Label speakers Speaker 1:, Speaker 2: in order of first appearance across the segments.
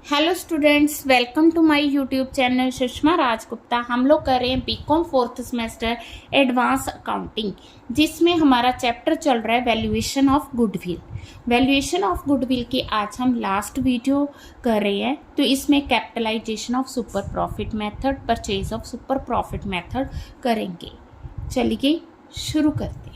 Speaker 1: Hello students, welcome to my YouTube channel Sushma Rajgupta. हम लोग कर रहे हैं BCom fourth semester advance accounting, जिसमें हमारा चैप्टर चल रहा है valuation of goodwill. Valuation of goodwill की आज हम लास्ट वीडियो कर रहे हैं। तो इसमें capitalization of super profit method, purchase of super profit method करेंगे। चलिए शुरू करते हैं।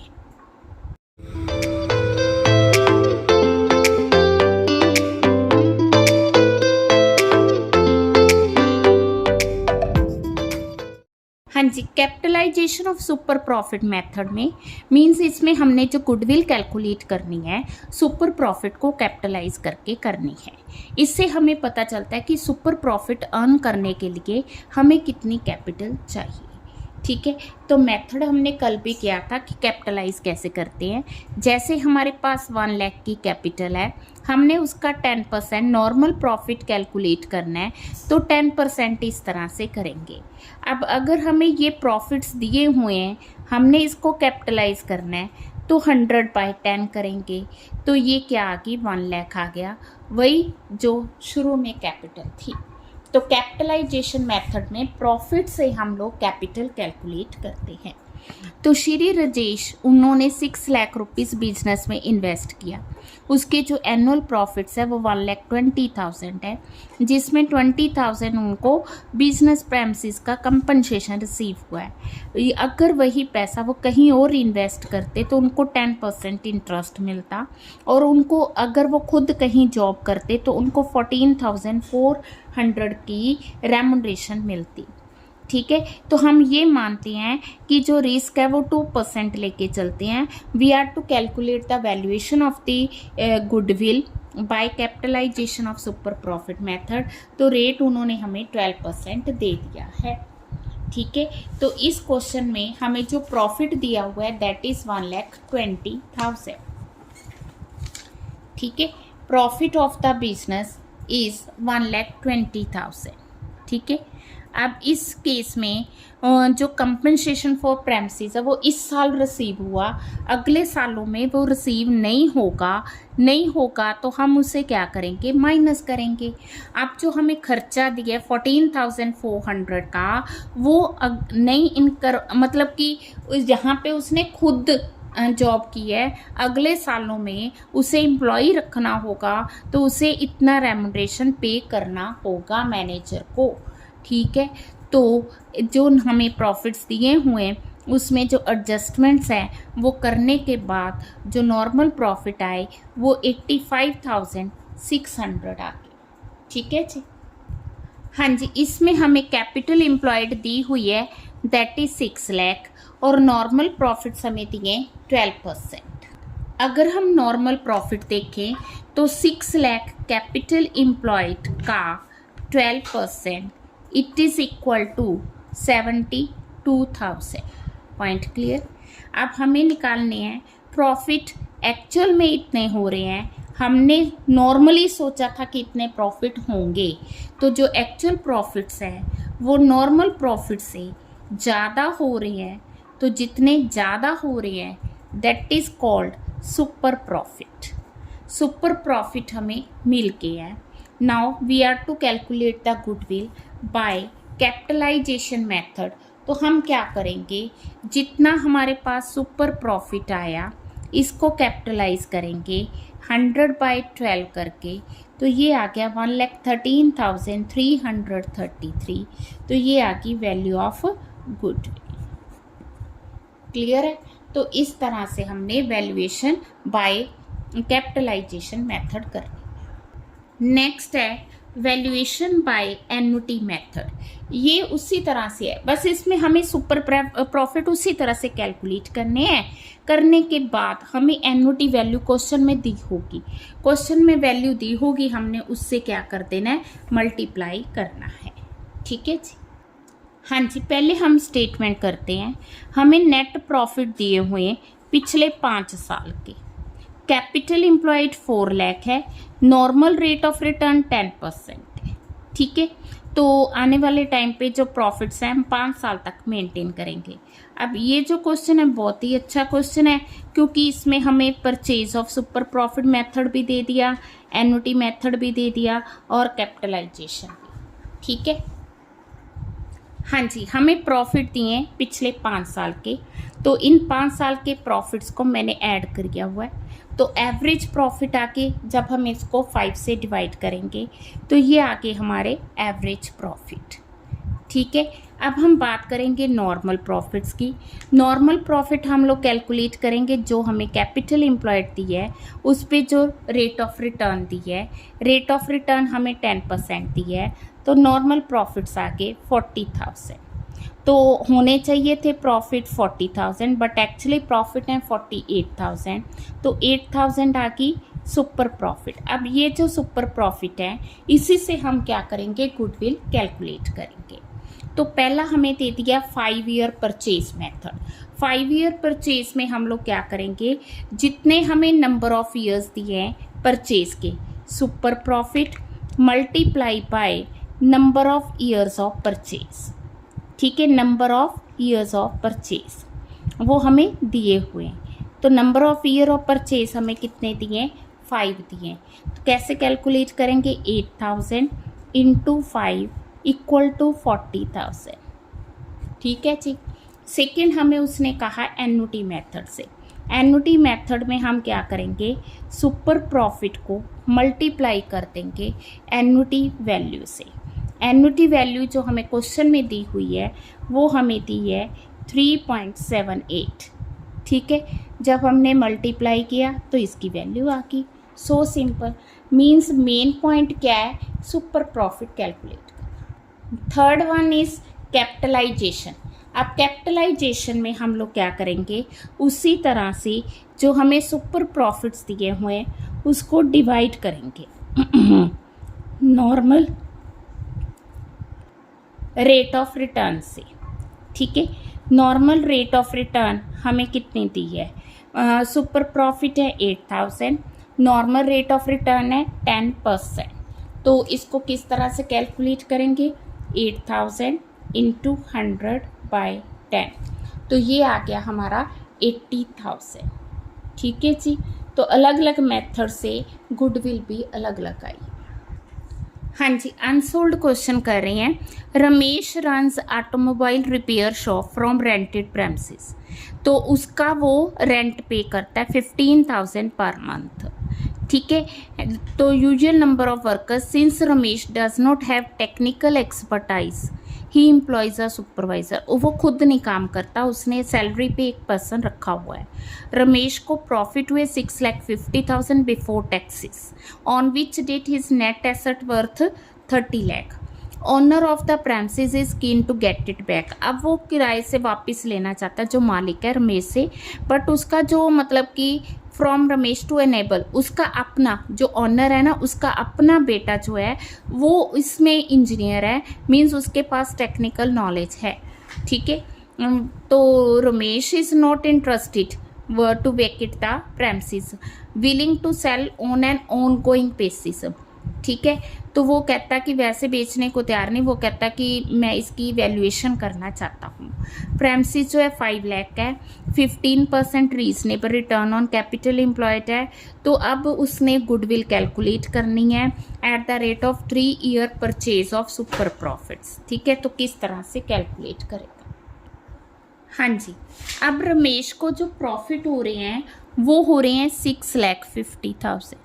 Speaker 1: हाँ जी, capitalization of super profit method में मींस इसमें हमने जो गुडविल कैलकुलेट करनी है सुपर प्रॉफिट को कैपिटलाइज करके करनी है। इससे हमें पता चलता है कि सुपर प्रॉफिट अर्न करने के लिए हमें कितनी कैपिटल चाहिए। ठीक है, तो मेथड हमने कल भी किया था कि कैपिटलाइज कैसे करते हैं। जैसे हमारे पास 1 लाख की कैपिटल है, हमने उसका 10% नॉर्मल प्रॉफिट कैलकुलेट करना है, तो 10% इस तरह से करेंगे। अब अगर हमें ये प्रॉफिट्स दिए हुए हैं, हमने इसको कैपिटलाइज करना है, तो 100/10 करेंगे। तो ये क्या आ गई, 1 लाख आ गया, वही जो शुरू में कैपिटल थी। तो कैपिटलाइजेशन मेथड में प्रॉफिट से हम लोग कैपिटल कैलकुलेट करते हैं। तो श्री राजेश, उन्होंने 6 लाख रुपीस बिजनेस में इन्वेस्ट किया। उसके जो एनुअल प्रॉफिट्स है वो 1,20,000 है, जिसमें 20,000 उनको बिजनेस प्रेमिसेस का कंपनसेशन रिसीव हुआ है। अगर वही पैसा वो कहीं और इन्वेस्ट करते तो उनको 10% इंटरेस्ट मिलता, और उनको अगर वो खुद कहीं जॉब करते तो उनको 14,400 की रेम्युनरेशन मिलती। ठीक है, तो हम ये मानते हैं कि जो रिस्क है वो 2% लेके चलते हैं। We are to calculate the valuation of the goodwill by capitalisation of super profit method. तो रेट उन्होंने हमें 12% दे दिया है। ठीक है, तो इस क्वेश्चन में हमें जो प्रॉफिट दिया हुआ है दैट इज 1,20,000। ठीक है, profit of the business is 1,20,000। ठीक है, अब इस केस में जो कंपनसेशन फॉर प्रेमिसेस है वो इस साल रिसीव हुआ, अगले सालों में वो रिसीव नहीं होगा तो हम उसे क्या करेंगे, माइनस करेंगे। अब जो हमें खर्चा दिया 14,400 का, वो नहीं इनकर मतलब कि जहाँ पे उसने खुद जॉब की है, अगले सालों में उसे एम्प्लॉय रखना होगा तो उसे इतना रेम्युनरेशन पे करना होगा मैनेजर को। ठीक है, तो जो हमें प्रॉफिट्स दिए हुए हैं उसमें जो एडजस्टमेंट्स हैं वो करने के बाद जो नॉर्मल प्रॉफिट आए वो 85,600 आ गए। ठीक है जी, हाँ जी, इसमें हमें कैपिटल एम्प्लॉयड दी हुई है दैट इज 6 लाख, और नॉर्मल प्रॉफिट्स हमें दिए 12%। अगर हम नॉर्मल प्रॉफिट देखें तो 6 लाख कैपिटल एम्प्लॉयड का 12% it is equal to 72,000। Point clear. अब हमें निकालने हैं प्रॉफिट एक्चुअल में इतने हो रहे हैं, हमने नॉर्मली सोचा था कि इतने प्रॉफिट होंगे, तो जो एक्चुअल प्रॉफिट्स हैं वो नॉर्मल प्रॉफिट से ज़्यादा हो रहे हैं। तो जितने ज़्यादा हो रहे हैं that is called super profit. Super profit हमें मिल गया है। Now we are to calculate the goodwill by capitalisation method. तो हम क्या करेंगे, जितना हमारे पास सुपर प्रॉफिट आया इसको कैपिटलाइज करेंगे 100/12 करके। तो ये आ गया 1,13,333। तो ये आ गई वैल्यू ऑफ गुडविल। क्लियर है, तो इस तरह से हमने वैल्यूएशन बाय कैपिटलाइजेशन मेथड करनी। नेक्स्ट है वैल्यूएशन बाय एन्युटी मेथड। ये उसी तरह से है, बस इसमें हमें सुपर प्रॉफिट उसी तरह से कैलकुलेट करने हैं। करने के बाद हमें एन्युटी वैल्यू क्वेश्चन में दी होगी, क्वेश्चन में वैल्यू दी होगी, हमने उससे क्या कर देना है, मल्टीप्लाई करना है। ठीक है जी, हाँ जी, पहले हम स्टेटमेंट करते हैं। हमें नेट प्रॉफिट दिए हुए पिछले 5 साल के। कैपिटल एम्प्लॉयड 4 लाख है, नॉर्मल रेट ऑफ रिटर्न 10% है। ठीक है। तो आने वाले टाइम पे जो प्रॉफिट्स हैं हम 5 साल तक मेंटेन करेंगे। अब ये जो क्वेश्चन है बहुत ही अच्छा क्वेश्चन है, क्योंकि इसमें हमें purchase of super profit method भी दे दिया, एन्युटी मेथड भी दे दिया और कैपिटलाइजेशन भी। ठीक है, हाँ जी, हमें प्रॉफिट दिए पिछले 5 साल के, तो इन 5 साल के प्रॉफिट्स को मैंने ऐड कर दिया हुआ है। तो एवरेज प्रॉफिट आके जब हम इसको 5 से डिवाइड करेंगे तो ये आगे हमारे एवरेज प्रॉफिट। ठीक है, अब हम बात करेंगे नॉर्मल प्रॉफिट्स की। नॉर्मल प्रॉफिट हम लोग कैलकुलेट करेंगे जो हमें कैपिटल एम्प्लॉयड दी है उस पे जो रेट ऑफ रिटर्न दी है, रेट ऑफ रिटर्न हमें 10% दी है, तो नॉर्मल प्रॉफिट्स आगे 40,000। तो होने चाहिए थे प्रॉफिट 40,000 बट एक्चुअली प्रॉफिट है 48,000, तो 8,000 आ गई सुपर प्रॉफिट। अब ये जो सुपर प्रॉफिट है इसी से हम क्या करेंगे, गुडविल कैलकुलेट करेंगे। तो पहला हमें दे दिया 5 year purchase method. 5 year purchase में हम लोग क्या करेंगे, जितने हमें नंबर ऑफ ईयर्स दिए हैं परचेज के, super profit multiply by number of years of purchase. ठीक है, number of years of purchase वो हमें दिए हुए हैं। तो number of year of purchase हमें कितने दिए, 5 दिए। तो कैसे कैलकुलेट करेंगे, 8,000 इंटू 5 इक्वल टू 40,000। ठीक है जी। सेकेंड हमें उसने कहा एन्युटी मेथड से। एन्युटी मेथड में हम क्या करेंगे, सुपर प्रॉफिट को मल्टीप्लाई कर देंगे एन्युटी वैल्यू से। एन्युटी वैल्यू जो हमें क्वेश्चन में दी हुई है वो हमें दी है 3.78। ठीक है, जब हमने मल्टीप्लाई किया तो इसकी वैल्यू आ गई। So simple, means main point क्या है, सुपर प्रॉफिट कैलकुलेट करना। Third one is capitalisation. अब कैपिटलाइजेशन में हम लोग क्या करेंगे, उसी तरह से जो हमें सुपर प्रॉफिट्स दिए हुए हैं उसको डिवाइड करेंगे नॉर्मल रेट ऑफ रिटर्न से। ठीक है, नॉर्मल रेट ऑफ रिटर्न हमें कितनी दी है, सुपर प्रॉफिट है 8,000, नॉर्मल रेट ऑफ रिटर्न है 10%। तो इसको किस तरह से कैलकुलेट करेंगे, 8,000 इंटू 100/10, तो ये आ गया हमारा 80,000। ठीक है जी। तो अलग अलग मेथड से गुडविल भी अलग अलग आई। हाँ जी, अनसोल्ड क्वेश्चन कर रहे हैं, Ramesh runs automobile repair shop from rented premises. तो उसका वो रेंट पे करता है 15,000 पर मंथ। ठीक है, तो usual number of workers, since Ramesh does not have technical expertise he employees a supervisor. वो खुद नहीं काम करता, उसने सैलरी पे एक पर्सन रखा हुआ है। रमेश को प्रॉफिट हुए 6,50,000 before taxes, on which date his net asset worth 30 lakh. Owner of the premises is keen to get it back. अब वो किराए से वापस लेना चाहता है, जो मालिक है रमेश से, बट उसका जो मतलब कि फ्रॉम रमेश टू एनेबल, उसका अपना जो ऑनर है ना, उसका अपना बेटा जो है वो इसमें इंजीनियर है, मीन्स उसके पास टेक्निकल नॉलेज है। ठीक है, तो Ramesh is not interested to vacate the premises, willing to sell on an ongoing basis. ठीक है, तो वो कहता कि वैसे बेचने को तैयार नहीं, वो कहता कि मैं इसकी वैल्यूएशन करना चाहता हूँ। प्रेमिसेस जो है 5 लाख है, 15% reasonable return on capital employed है। तो अब उसने गुडविल कैलकुलेट करनी है at the rate of 3 year purchase of super profits. ठीक है, तो किस तरह से कैलकुलेट करेगा। हाँ जी, अब रमेश को जो प्रॉफिट हो रहे हैं वो हो रहे हैं 6,50,000।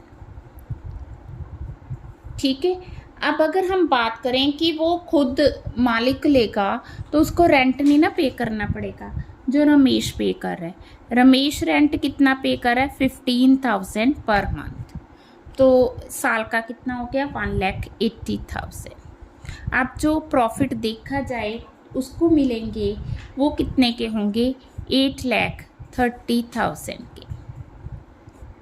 Speaker 1: ठीक है, अब अगर हम बात करें कि वो खुद मालिक लेगा तो उसको रेंट नहीं ना पे करना पड़ेगा, जो रमेश पे कर रहा है। रमेश रेंट कितना पे कर रहा है, 15,000 पर मंथ। तो साल का कितना हो गया, 1,80,000। अब जो प्रॉफिट देखा जाए उसको मिलेंगे वो कितने के होंगे, 8,30,000 के।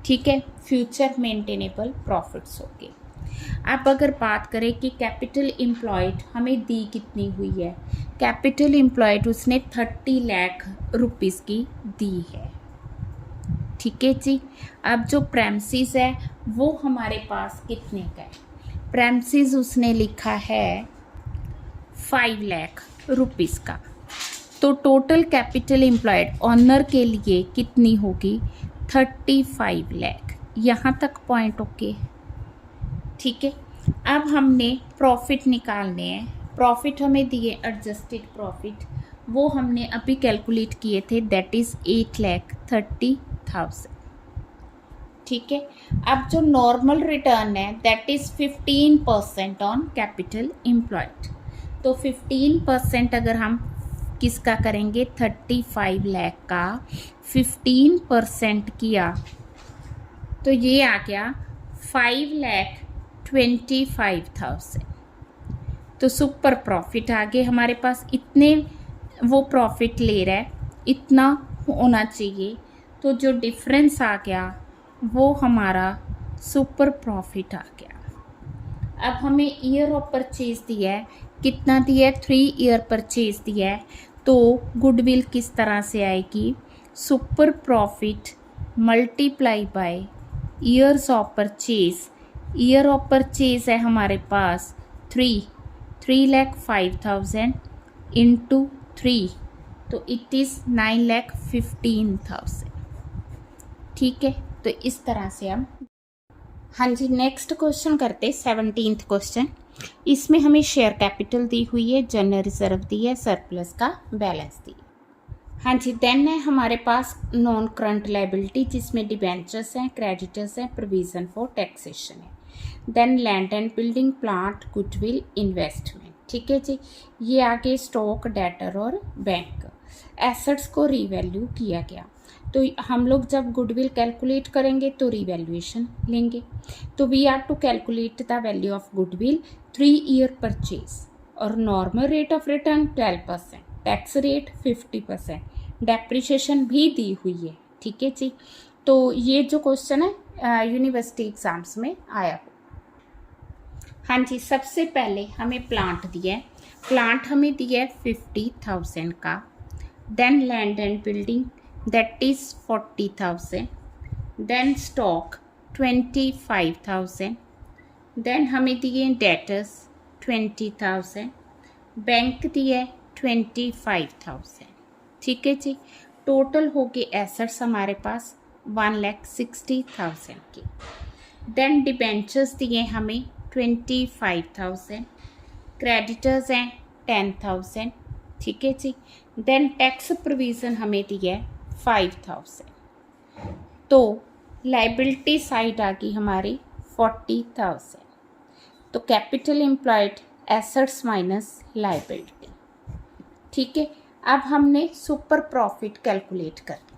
Speaker 1: ठीक है, फ्यूचर मेंटेनेबल प्रॉफिट्स हो गए। अब अगर बात करें कि कैपिटल एम्प्लॉयड हमें दी कितनी हुई है, कैपिटल एम्प्लॉयड उसने 30 लाख रुपीस की दी है। ठीक है जी। अब जो प्रेमिसेस है वो हमारे पास कितने का है, प्रेमिसेस उसने लिखा है 5 लाख रुपीज़ का, तो टोटल कैपिटल एम्प्लॉयड ऑनर के लिए कितनी होगी 35 लाख। यहाँ तक पॉइंट ओके, ठीक है। अब हमने प्रॉफिट निकालने हैं। प्रॉफिट हमें दिए एडजस्टेड प्रॉफिट, वो हमने अभी कैलकुलेट किए थे, दैट इज़ 8,30,000, ठीक है। अब जो नॉर्मल रिटर्न है that is 15% on capital employed, तो 15% अगर हम किसका करेंगे 35 लाख का 15% किया तो ये आ गया 5,25,000। तो सुपर प्रॉफिट आ गए हमारे पास, इतने वो प्रॉफिट ले रहा है, इतना होना चाहिए, तो जो डिफरेंस आ गया वो हमारा सुपर प्रॉफिट आ गया। अब हमें ईयर ऑफ परचेज दिया है, कितना दिया है 3 ईयर परचेज दिया है, तो गुडविल किस तरह से आएगी super profit multiply by years of purchase. Year of purchase है हमारे पास 3,05,000 इंटू 3, तो इट इज़ 9,15,000, ठीक है। तो इस तरह से हम, हाँ जी, नेक्स्ट क्वेश्चन करते 17th क्वेश्चन। इसमें हमें शेयर कैपिटल दी हुई है, जनरल रिजर्व दी है, सरप्लस का बैलेंस दी है। हाँ जी, देन है हमारे पास नॉन करंट लाइबिलिटी जिसमें डिबेंचर्स हैं, क्रेडिटर्स हैं, प्रोविजन फॉर टैक्सेशन है। Then land and building, plant, goodwill, investment, ठीक है जी। ये आगे स्टॉक, डेटर और बैंक एसेट्स को रीवैल्यू किया गया। तो हम लोग जब गुडविल कैलकुलेट करेंगे तो रीवैल्यूएशन लेंगे, तो we are to calculate the value of goodwill 3 year purchase, और normal rate of return 12%, tax rate 50%, depreciation भी दी हुई है, ठीक है जी। तो ये जो क्वेश्चन है यूनिवर्सिटी एग्जाम्स में आया हो। हाँ जी, सबसे पहले हमें प्लांट दिया है, प्लांट हमें दिया है 50,000 का। Then land and building that is 40,000, then stock 25,000, then हमें दिए डेटर्स 20,000, बैंक दिए 25,000, ठीक है जी। टोटल हो गए एसेट्स हमारे पास 1,60,000 की। देन डिबेंचर्स दिए हमें 25,000, क्रेडिटर्स हैं 10,000, ठीक है जी। देन टैक्स प्रोविज़न हमें दिया है 5,000, तो लाइबिलिटी साइड आ गई हमारी 40,000। तो capital employed assets minus liability, ठीक है। अब हमने सुपर प्रॉफिट कैलकुलेट कर लिया,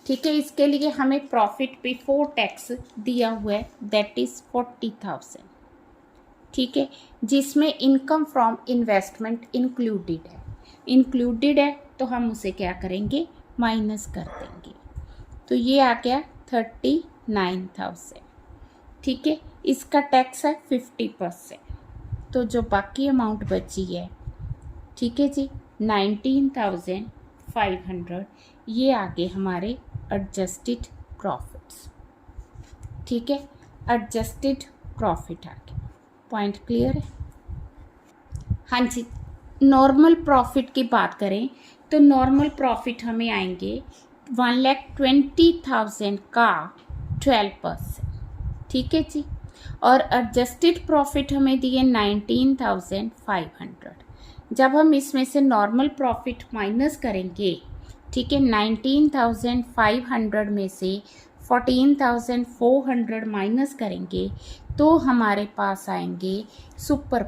Speaker 1: ठीक है। इसके लिए हमें प्रॉफिट बिफोर टैक्स दिया हुआ है दैट इज़ 40,000, ठीक है, जिसमें इनकम फ्रॉम इन्वेस्टमेंट इंक्लूडेड है, तो हम उसे क्या करेंगे माइनस कर देंगे, तो ये आ गया 39,000, ठीक है। इसका टैक्स है 50%, तो जो बाकी अमाउंट बची है, ठीक है जी, 19,500, ये आगे हमारे एडजस्टेड प्रॉफिट्स, ठीक है। एडजस्टेड प्रॉफिट आ गया, पॉइंट क्लियर है। हाँ जी, नॉर्मल प्रॉफिट की बात करें तो नॉर्मल प्रॉफिट हमें आएंगे 1,20,000 का 12%, ठीक है जी। और एडजस्टेड प्रॉफिट हमें दिए 19,500। जब हम इसमें से नॉर्मल प्रॉफिट माइनस करेंगे, ठीक है, 19,500 में से 14,400 माइनस करेंगे तो हमारे पास आएंगे सुपर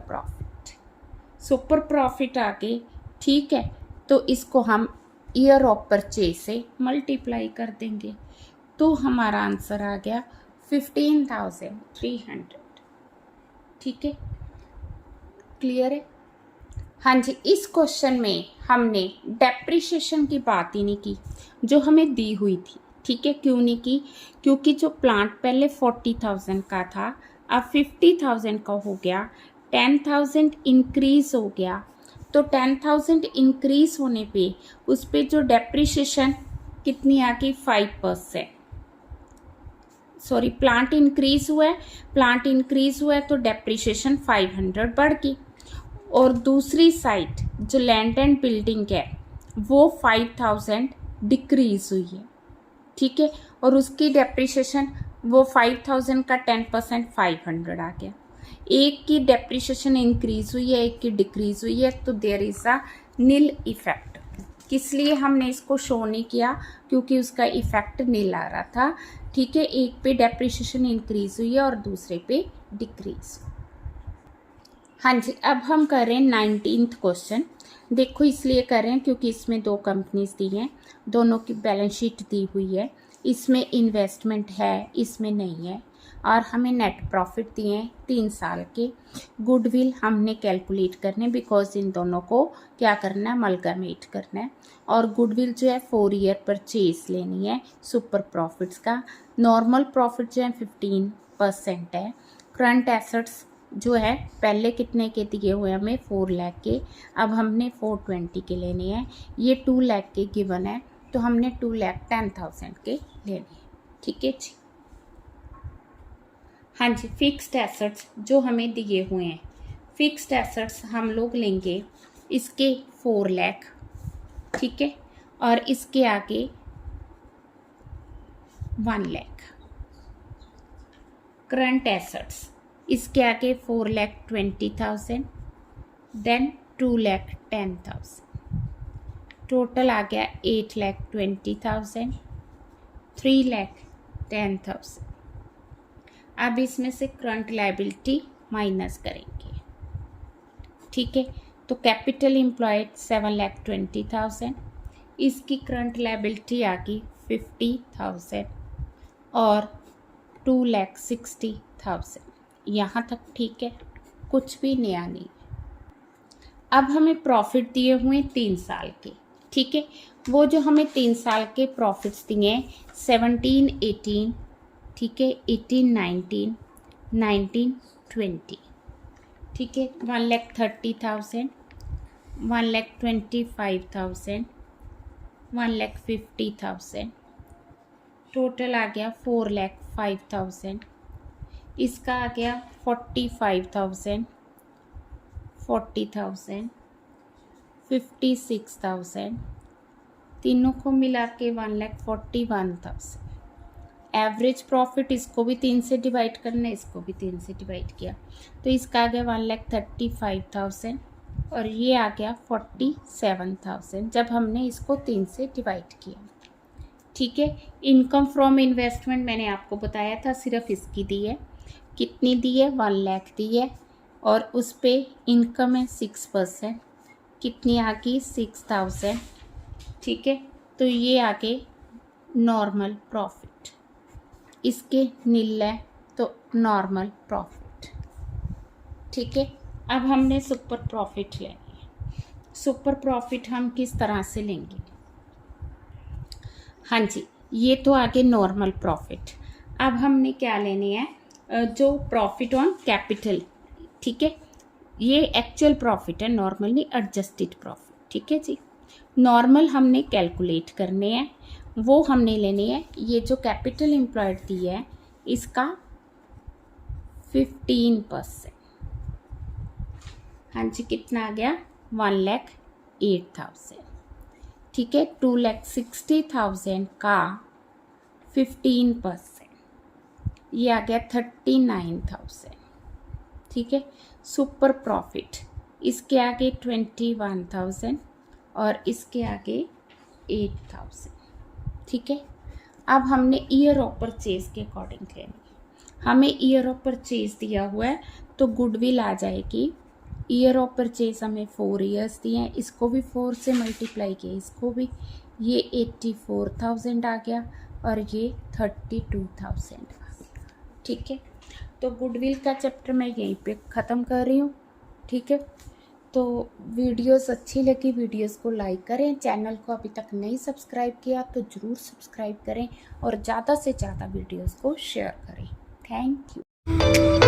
Speaker 1: प्रॉफिट आगे, ठीक है। तो इसको हम ईयर ऑफ परचेज से मल्टीप्लाई कर देंगे, तो हमारा आंसर आ गया 15,300, ठीक है, क्लियर है। हाँ जी, इस क्वेश्चन में हमने डेप्रिसिएशन की बात ही नहीं की जो हमें दी हुई थी, ठीक है। क्यों नहीं की? क्योंकि जो प्लांट पहले 40,000 का था, अब 50,000 का हो गया, 10,000 इंक्रीज हो गया, तो 10,000 इंक्रीज होने पे उस पर जो डेप्रिसिएशन कितनी आ गई 5%, सॉरी प्लांट इंक्रीज हुआ है, प्लांट इंक्रीज हुआ है तो डेप्रिसिएशन 500 बढ़ गई। और दूसरी साइड जो लैंड एंड बिल्डिंग है वो 5000 डिक्रीज हुई है, ठीक है। और उसकी डेप्रिसिएशन वो 5000 का 10% 500 आ गया। एक की डेप्रिसिएशन इंक्रीज हुई है, एक की डिक्रीज हुई है, तो there is a nil effect. किस लिए हमने इसको शो नहीं किया, क्योंकि उसका इफेक्ट नील आ रहा था, ठीक है। एक पे डेप्रिसिएशन इंक्रीज हुई है और दूसरे पे डिक्रीज। हाँ जी, अब हम कर रहे हैं 19th क्वेश्चन। देखो इसलिए कर रहे हैं क्योंकि इसमें दो कंपनीज दी हैं, दोनों की बैलेंस शीट दी हुई है, इसमें इन्वेस्टमेंट है, इसमें नहीं है, और हमें नेट प्रॉफिट दिए हैं 3 साल के। गुडविल हमने कैलकुलेट करने, बिकॉज इन दोनों को क्या करना है, अमलगामेट करना है। और गुडविल जो है 4 ईयर परचेज लेनी है सुपर प्रॉफिट्स का। नॉर्मल प्रॉफिट जो है 15% है। करंट एसेट्स जो है पहले कितने के दिए हुए हमें, 4 लाख के, अब हमने 420 के लेने हैं। ये 2 लाख के गिवन है तो हमने 2,10,000 के लेने हैं, ठीक है जी। हाँ जी, फिक्स्ड एसेट्स जो हमें दिए हुए हैं, फिक्स्ड एसेट्स हम लोग लेंगे इसके 4 लाख, ठीक है, और इसके आगे 1 लाख। करंट एसेट्स इसके आगे 4,20,000, देन 2,10,000, टोटल आ गया 8,20,000, 3,10,000। अब इसमें से करंट लायबिलिटी माइनस करेंगे, ठीक है। तो कैपिटल एम्प्लॉयड 7,20,000, इसकी करंट लायबिलिटी आ गई 50,000 और 2,60,000। यहाँ तक ठीक है, कुछ भी नया नहीं। अब हमें प्रॉफिट दिए हुए 3 साल के, ठीक है। वो जो हमें 3 साल के प्रॉफिट्स दिए हैं 17, 18, ठीक है, 18, 19, 19, 20, ठीक है। 1,30,000, 1,25,000, 1,50,000, टोटल आ गया 4,05,000। इसका आ गया 45,000, 40,000, 56,000, तीनों को मिला के 1,41,000। एवरेज प्रॉफिट इसको भी 3 से डिवाइड करना है, इसको भी 3 से डिवाइड किया तो इसका आ गया 1,35,000 और ये आ गया 47,000 जब हमने इसको 3 से डिवाइड किया, ठीक है। इनकम फ्रॉम इन्वेस्टमेंट मैंने आपको बताया था, सिर्फ इसकी दी है। कितनी दी है, 1 लाख दी है, और उस पर इनकम है 6%, कितनी आ गई 6,000, ठीक है। तो ये आगे नॉर्मल प्रॉफिट, इसके नील है तो नॉर्मल प्रॉफिट, ठीक है। अब हमने सुपर प्रॉफिट लेनी है। सुपर प्रॉफिट हम किस तरह से लेंगे, हाँ जी, ये तो आगे नॉर्मल प्रॉफिट। अब हमने क्या लेनी है, जो प्रॉफिट ऑन कैपिटल, ठीक है, ये एक्चुअल प्रॉफिट है, नॉर्मल नहीं, एडजस्टेड प्रॉफिट, ठीक है जी। नॉर्मल हमने कैलकुलेट करने हैं, वो हमने लेनी है। ये जो कैपिटल एम्प्लॉयड दी है इसका 15%, हाँ जी, कितना आ गया 1,08,000, ठीक है। 2,60,000 का 15%, ये आ गया 39,000, ठीक है। सुपर प्रॉफिट इसके आगे 21,000 और इसके आगे 8,000, ठीक है। अब हमने ईयर ऑफ परचेज के अकॉर्डिंग लेनी है। हमें ईयर ऑफ परचेज दिया हुआ है तो गुडविल आ जाएगी। ईयर ऑफ परचेज हमें 4 ईयर्स दिए हैं, इसको भी 4 से मल्टीप्लाई किया, इसको भी, ये 84,000 आ गया और ये 32,000 आ गया, ठीक है। तो गुडविल का चैप्टर मैं यहीं पे ख़त्म कर रही हूँ, ठीक है। तो वीडियोस अच्छी लगी, वीडियोस को लाइक करें, चैनल को अभी तक नहीं सब्सक्राइब किया तो ज़रूर सब्सक्राइब करें और ज़्यादा से ज़्यादा वीडियोस को शेयर करें। Thank you.